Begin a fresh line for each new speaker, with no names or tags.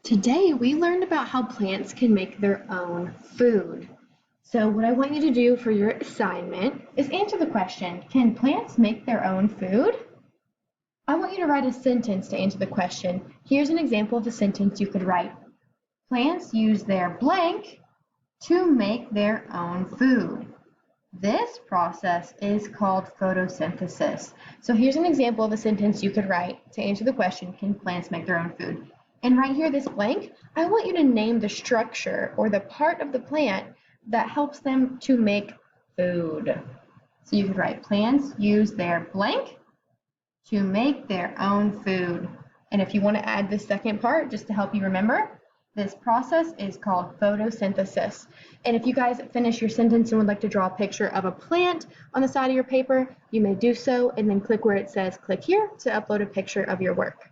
Today we learned about how plants can make their own food. So what I want you to do for your assignment is answer the question, can plants make their own food? I want you to write a sentence to answer the question. Here's an example of a sentence you could write. Plants use their blank to make their own food. This process is called photosynthesis. So here's an example of a sentence you could write to answer the question, can plants make their own food? And right here, this blank, I want you to name the structure or the part of the plant that helps them to make food. So you could write plants use their blank to make their own food. And if you want to add this second part, just to help you remember, this process is called photosynthesis. And if you guys finish your sentence and would like to draw a picture of a plant on the side of your paper, you may do so and then click where it says click here to upload a picture of your work.